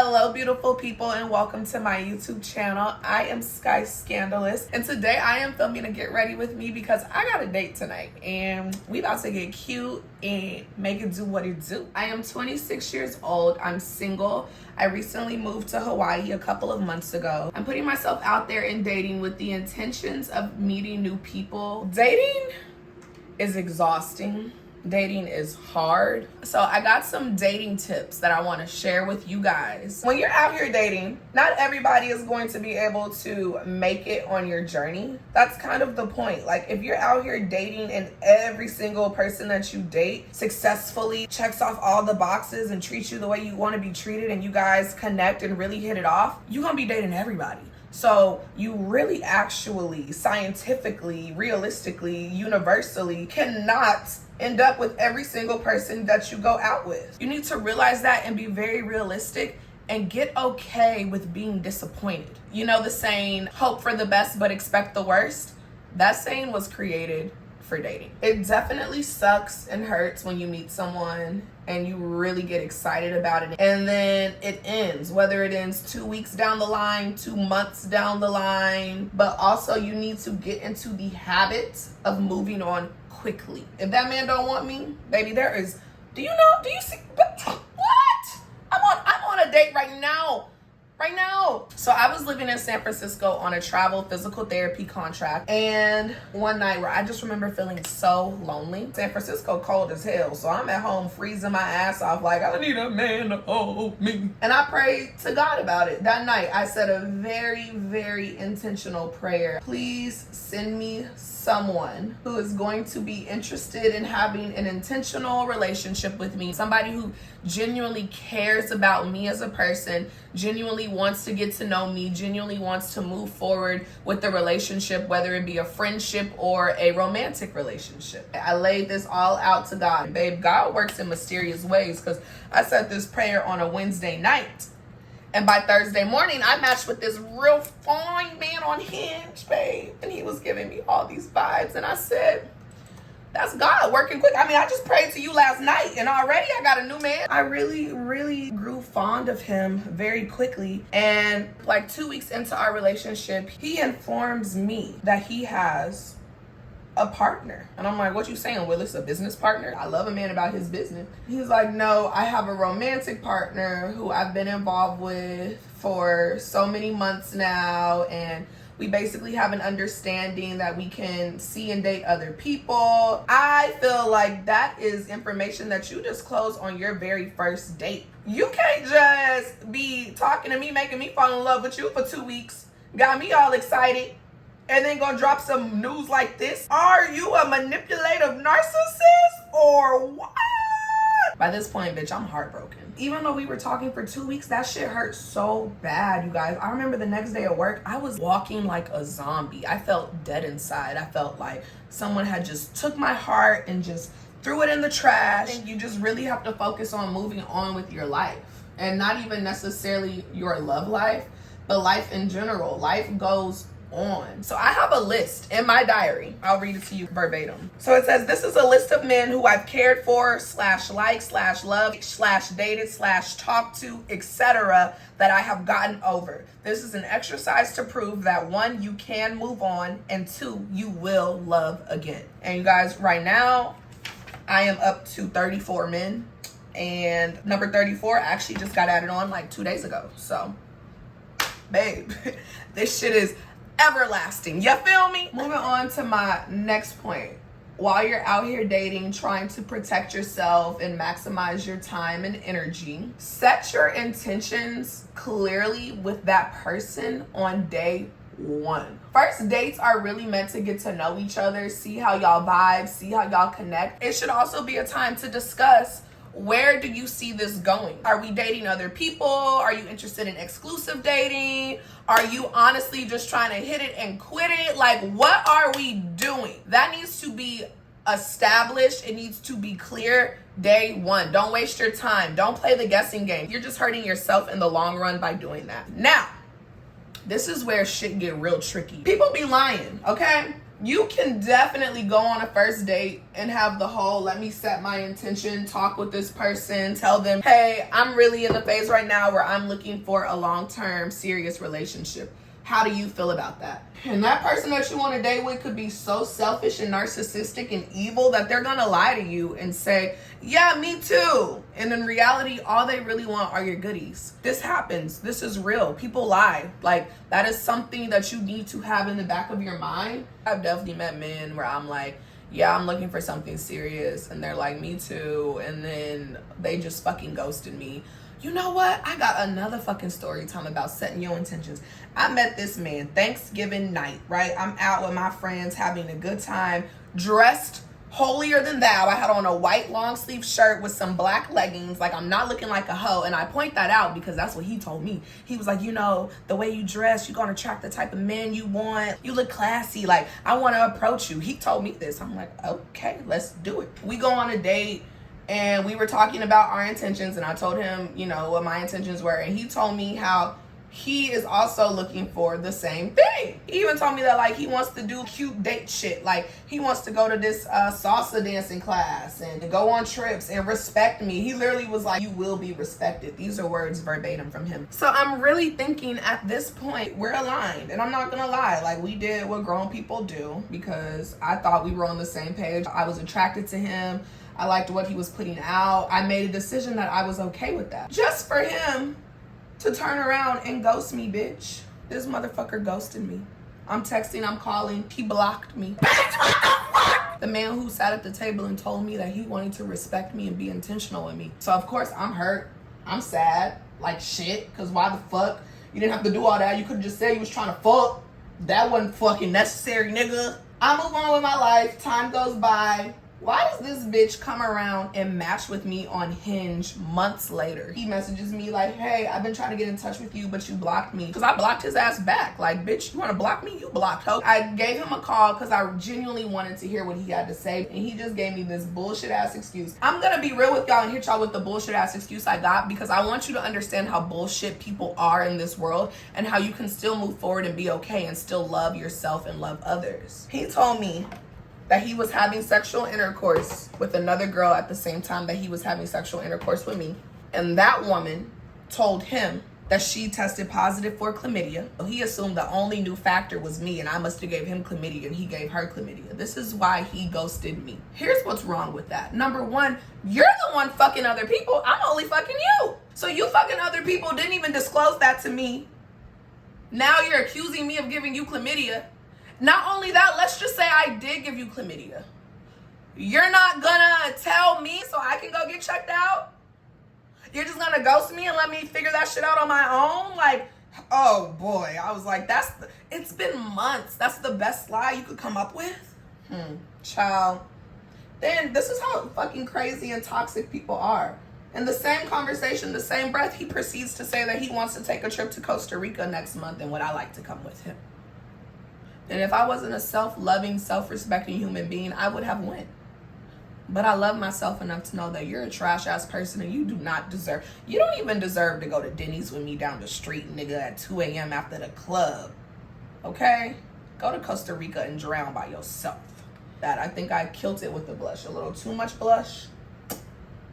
Hello beautiful people and welcome to my YouTube channel. I am Sky Scandalous and today I am filming a get ready with me because I got a date tonight and we about to get cute and make it do what it do. I am 26 years old. I'm single. I recently moved to Hawaii a couple of months ago. I'm putting myself out there in dating with the intentions of meeting new people. Dating is exhausting. Dating is hard. So I got some dating tips that I want to share with you guys. When you're out here dating, not everybody is going to be able to make it on your journey. That's kind of the point. Like if you're out here dating and every single person that you date successfully checks off all the boxes and treats you the way you want to be treated and you guys connect and really hit it off, you're gonna be dating everybody. So you really actually scientifically, realistically, universally cannot end up with every single person that you go out with. You need to realize that and be very realistic and get okay with being disappointed. You know the saying, hope for the best but expect the worst? That saying was created for dating. It definitely sucks and hurts when you meet someone and you really get excited about it and then it ends, whether it ends 2 weeks down the line, 2 months down the line, but also you need to get into the habit of moving on quickly. If that man don't want me, baby, do you see, what? I'm on a date right now. So I was living in San Francisco on a travel physical therapy contract, and one night where I just remember feeling so lonely. San Francisco cold as hell, so I'm at home freezing my ass off like I need a man to hold me. And I prayed to God about it. That night I said a very, very intentional prayer. Please send me someone who is going to be interested in having an intentional relationship with me, somebody who genuinely cares about me as a person, genuinely wants to get to know me, genuinely wants to move forward with the relationship, whether it be a friendship or a romantic relationship. I laid this all out to God. Babe, God works in mysterious ways because I said this prayer on a Wednesday night. And by Thursday morning, I matched with this real fine man on Hinge, babe. And he was giving me all these vibes. And I said, that's God working quick. I mean, I just prayed to you last night and already I got a new man. I really, really grew fond of him very quickly. And like 2 weeks into our relationship, he informs me that he has a partner. And I'm like, what you saying, Willis, a business partner? I love a man about his business. He's like, no, I have a romantic partner who I've been involved with for so many months now, and we basically have an understanding that we can see and date other people. I feel like that is information that you disclose on your very first date. You can't just be talking to me, making me fall in love with you for 2 weeks, got me all excited, and then gonna drop some news like this. Are you a manipulative narcissist or what? By this point, bitch, I'm heartbroken. Even though we were talking for 2 weeks, that shit hurt so bad, you guys. I remember the next day at work, I was walking like a zombie. I felt dead inside. I felt like someone had just took my heart and just threw it in the trash. And you just really have to focus on moving on with your life. And not even necessarily your love life, but life in general. Life goes on. So I have a list in my diary. I'll read it to you verbatim. So it says, this is a list of men who I've cared for, /like/love, /dated, /talked to, etc. that I have gotten over. This is an exercise to prove that 1, you can move on, and 2, you will love again. And you guys, right now, I am up to 34 men, and number 34 actually just got added on like 2 days ago. So, babe, this shit is everlasting. You feel me? Moving on to my next point. While you're out here dating, trying to protect yourself and maximize your time and energy, set your intentions clearly with that person on day 1. First dates are really meant to get to know each other, see how y'all vibe, see how y'all connect. It should also be a time to discuss, where do you see this going? Are we dating other people? Are you interested in exclusive dating? Are you honestly just trying to hit it and quit it? Like, what are we doing? That needs to be established. It needs to be clear day 1. Don't waste your time. Don't play the guessing game. You're just hurting yourself in the long run by doing that. Now, this is where shit get real tricky. People be lying, okay? You can definitely go on a first date and have the whole let me set my intention, talk with this person, tell them, hey, I'm really in the phase right now where I'm looking for a long-term serious relationship. How do you feel about that? And that person that you want to date with could be so selfish and narcissistic and evil that they're gonna lie to you and say, yeah, me too. And in reality, all they really want are your goodies. This happens. This is real. People lie. Like, that is something that you need to have in the back of your mind. I've definitely met men where I'm like, yeah, I'm looking for something serious. And they're like, me too. And then they just fucking ghosted me. You know what? I got another fucking story time about setting your intentions. I met this man Thanksgiving night, right? I'm out with my friends having a good time, dressed holier than thou. I had on a white long sleeve shirt with some black leggings. Like, I'm not looking like a hoe. And I point that out because that's what he told me. He was like, you know, the way you dress, you're going to attract the type of men you want. You look classy. Like, I want to approach you. He told me this. I'm like, okay, let's do it. We go on a date. And we were talking about our intentions, and I told him, you know, what my intentions were. And he told me how he is also looking for the same thing. He even told me that, like, he wants to do cute date shit. Like, he wants to go to this salsa dancing class and go on trips and respect me. He literally was like, you will be respected. These are words verbatim from him. So I'm really thinking at this point, we're aligned. And I'm not gonna lie, like, we did what grown people do because I thought we were on the same page. I was attracted to him. I liked what he was putting out. I made a decision that I was okay with that. Just for him to turn around and ghost me, bitch. This motherfucker ghosted me. I'm texting, I'm calling, he blocked me. The man who sat at the table and told me that he wanted to respect me and be intentional with me. So of course I'm hurt, I'm sad, like shit, cause why the fuck? You didn't have to do all that. You could've just said you was trying to fuck. That wasn't fucking necessary, nigga. I move on with my life, time goes by. Why does this bitch come around and match with me on Hinge months later? He messages me like, hey, I've been trying to get in touch with you, but you blocked me. Because I blocked his ass back. Like, bitch, you want to block me? You blocked, ho. I gave him a call because I genuinely wanted to hear what he had to say. And he just gave me this bullshit ass excuse. I'm going to be real with y'all and hit y'all with the bullshit ass excuse I got because I want you to understand how bullshit people are in this world and how you can still move forward and be okay and still love yourself and love others. He told me that he was having sexual intercourse with another girl at the same time that he was having sexual intercourse with me. And that woman told him that she tested positive for chlamydia. He assumed the only new factor was me and I must have gave him chlamydia and he gave her chlamydia. This is why he ghosted me. Here's what's wrong with that. Number one, you're the one fucking other people. I'm only fucking you. So you fucking other people didn't even disclose that to me. Now you're accusing me of giving you chlamydia. Not only that, let's just say I did give you chlamydia. You're not gonna tell me so I can go get checked out? You're just gonna ghost me and let me figure that shit out on my own? Like, oh boy, I was like, it's been months. That's the best lie you could come up with? Child. Then this is how fucking crazy and toxic people are. In the same conversation, the same breath, he proceeds to say that he wants to take a trip to Costa Rica next month and would I like to come with him? And if I wasn't a self-loving, self-respecting human being, I would have went. But I love myself enough to know that you're a trash-ass person and you do not deserve, you don't even deserve to go to Denny's with me down the street, nigga, at 2 a.m. after the club. Okay? Go to Costa Rica and drown by yourself. That I think I killed it with the blush. A little too much blush.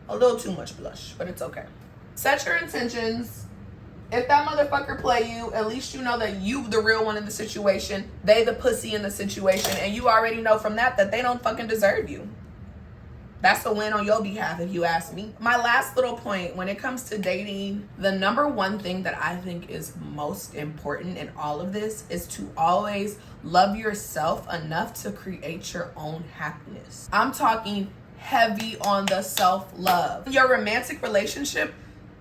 A little too much blush, but it's okay. Set your intentions. If that motherfucker play you, at least you know that you the real one in the situation. They the pussy in the situation. And you already know from that they don't fucking deserve you. That's a win on your behalf if you ask me. My last little point, when it comes to dating, the number one thing that I think is most important in all of this is to always love yourself enough to create your own happiness. I'm talking heavy on the self-love. Your romantic relationship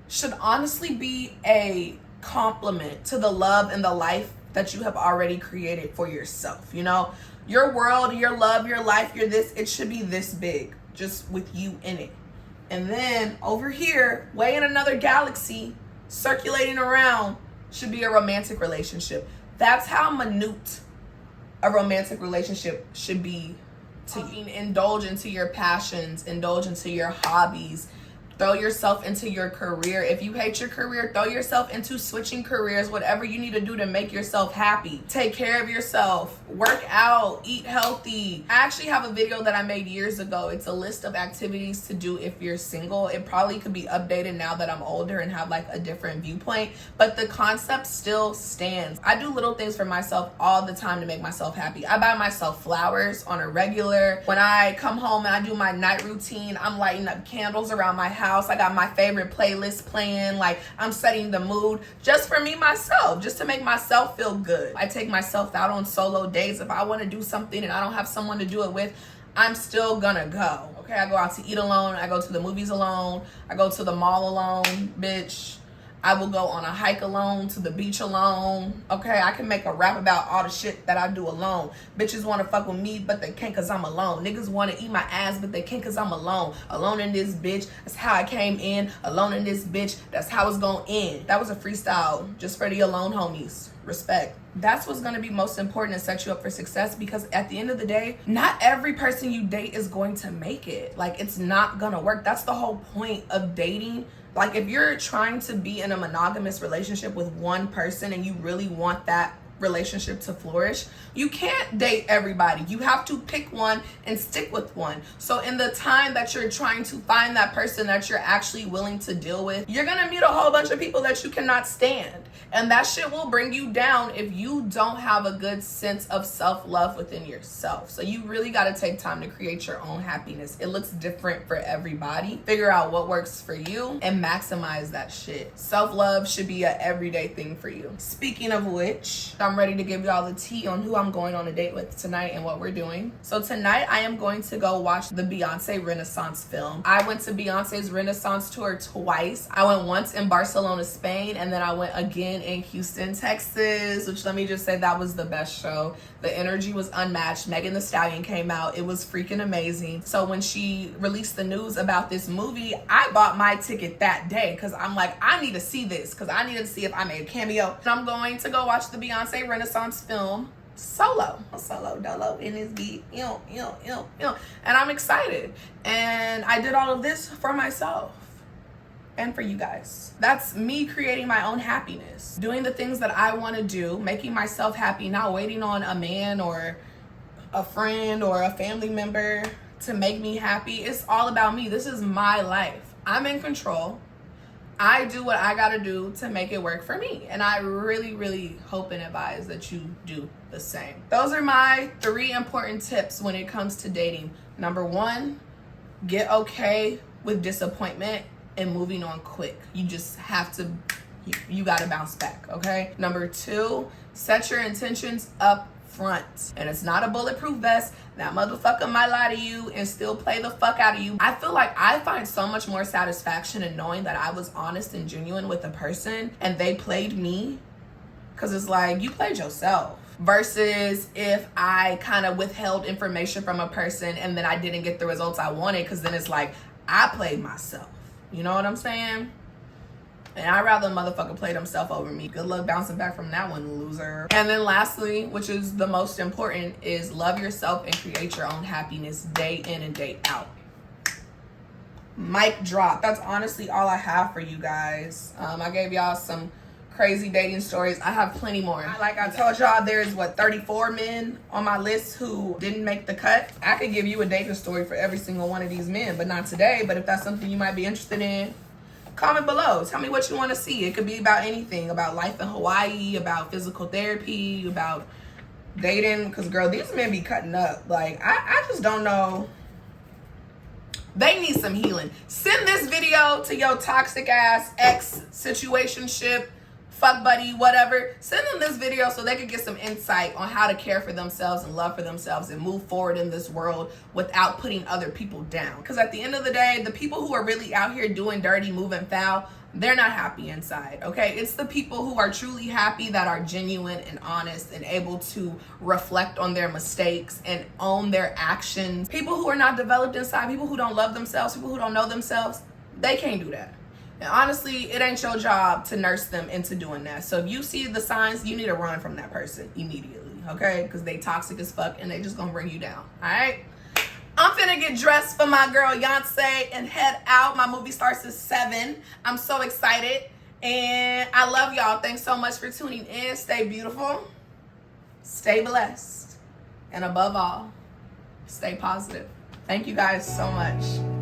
should honestly be a compliment to the love and the life that you have already created for yourself. You know, your world, your love, your life, your this, it should be this big, just with you in it. And then over here, way in another galaxy, circulating around, should be a romantic relationship. That's how minute a romantic relationship should be to you. Indulge into your passions, indulge into your hobbies, Throw yourself into your career. If you hate your career, throw yourself into switching careers, whatever you need to do to make yourself happy. Take care of yourself, work out, eat healthy. I actually have a video that I made years ago. It's a list of activities to do if you're single. It probably could be updated now that I'm older and have like a different viewpoint, but the concept still stands. I do little things for myself all the time to make myself happy. I buy myself flowers on a regular. When I come home and I do my night routine, I'm lighting up candles around my house. I got my favorite playlist playing. Like, I'm setting the mood just for me, myself, just to make myself feel good. I take myself out on solo dates. If I want to do something and I don't have someone to do it with, I'm still gonna go. Okay, I go out to eat alone. I go to the movies alone. I go to the mall alone, bitch. I will go on a hike alone, to the beach alone. Okay, I can make a rap about all the shit that I do alone. Bitches want to fuck with me, but they can't cause I'm alone. Niggas want to eat my ass, but they can't cause I'm alone. Alone in this bitch, that's how I came in. Alone in this bitch, that's how it's gonna end. That was a freestyle just for the alone homies. Respect. That's what's going to be most important and set you up for success, because at the end of the day, not every person you date is going to make it. Like, it's not going to work. That's the whole point of dating. Like, if you're trying to be in a monogamous relationship with one person and you really want that relationship to flourish, you can't date everybody. You have to pick one and stick with one. So in the time that you're trying to find that person that you're actually willing to deal with, you're gonna meet a whole bunch of people that you cannot stand, and that shit will bring you down if you don't have a good sense of self-love within yourself. So you really got to take time to create your own happiness. It looks different for everybody. Figure out what works for you and maximize that shit. Self-love should be an everyday thing for you. Speaking of which, I'm ready to give y'all the tea on who I'm going on a date with tonight and what we're doing. So tonight I am going to go watch the Beyonce Renaissance film. I went to Beyonce's Renaissance tour twice. I went once in Barcelona, Spain, and then I went again in Houston, Texas, which, let me just say, that was the best show. The energy was unmatched. Megan Thee Stallion came out. It was freaking amazing. So when she released the news about this movie, I bought my ticket that day because I'm like, I need to see this, because I need to see if I made a cameo. And I'm going to go watch the Beyonce Renaissance film solo dolo in this beat, and I'm excited. And I did all of this for myself and for you guys. That's me creating my own happiness, doing the things that I want to do, making myself happy, not waiting on a man or a friend or a family member to make me happy. It's all about me. This is my life. I'm in control. I do what I gotta do to make it work for me. And I really, really hope and advise that you do the same. Those are my 3 important tips when it comes to dating. Number 1, get okay with disappointment and moving on quick. You just have to, you gotta bounce back, okay? Number 2, set your intentions up front. And it's not a bulletproof vest. That motherfucker might lie to you and still play the fuck out of you. I feel like I find so much more satisfaction in knowing that I was honest and genuine with a person and they played me, because it's like, you played yourself. Versus if I kind of withheld information from a person and then I didn't get the results I wanted, because then it's like, I played myself. You know what I'm saying? And I'd rather a motherfucker play himself over me. Good luck bouncing back from that one, loser. And then lastly, which is the most important, is love yourself and create your own happiness day in and day out. Mic drop. That's honestly all I have for you guys. I gave y'all some crazy dating stories. I have plenty more. Like I told y'all, there's 34 men on my list who didn't make the cut. I could give you a dating story for every single one of these men, but not today. But if that's something you might be interested in, comment below. Tell me what you want to see. It could be about anything, about life in Hawaii, about physical therapy, about dating. Because, girl, these men be cutting up. Like, I just don't know. They need some healing. Send this video to your toxic ass ex situationship, fuck buddy, whatever. Send them this video so they could get some insight on how to care for themselves and love for themselves and move forward in this world without putting other people down. Because at the end of the day, the people who are really out here doing dirty, moving foul, they're not happy inside, okay? It's the people who are truly happy that are genuine and honest and able to reflect on their mistakes and own their actions. People who are not developed inside, people who don't love themselves, people who don't know themselves, they can't do that. And honestly, it ain't your job to nurse them into doing that. So if you see the signs, you need to run from that person immediately, okay? Because they toxic as fuck and they just gonna bring you down, all right? I'm finna get dressed for my girl Beyonce and head out. My movie starts at 7. I'm so excited. And I love y'all. Thanks so much for tuning in. Stay beautiful. Stay blessed. And above all, stay positive. Thank you guys so much.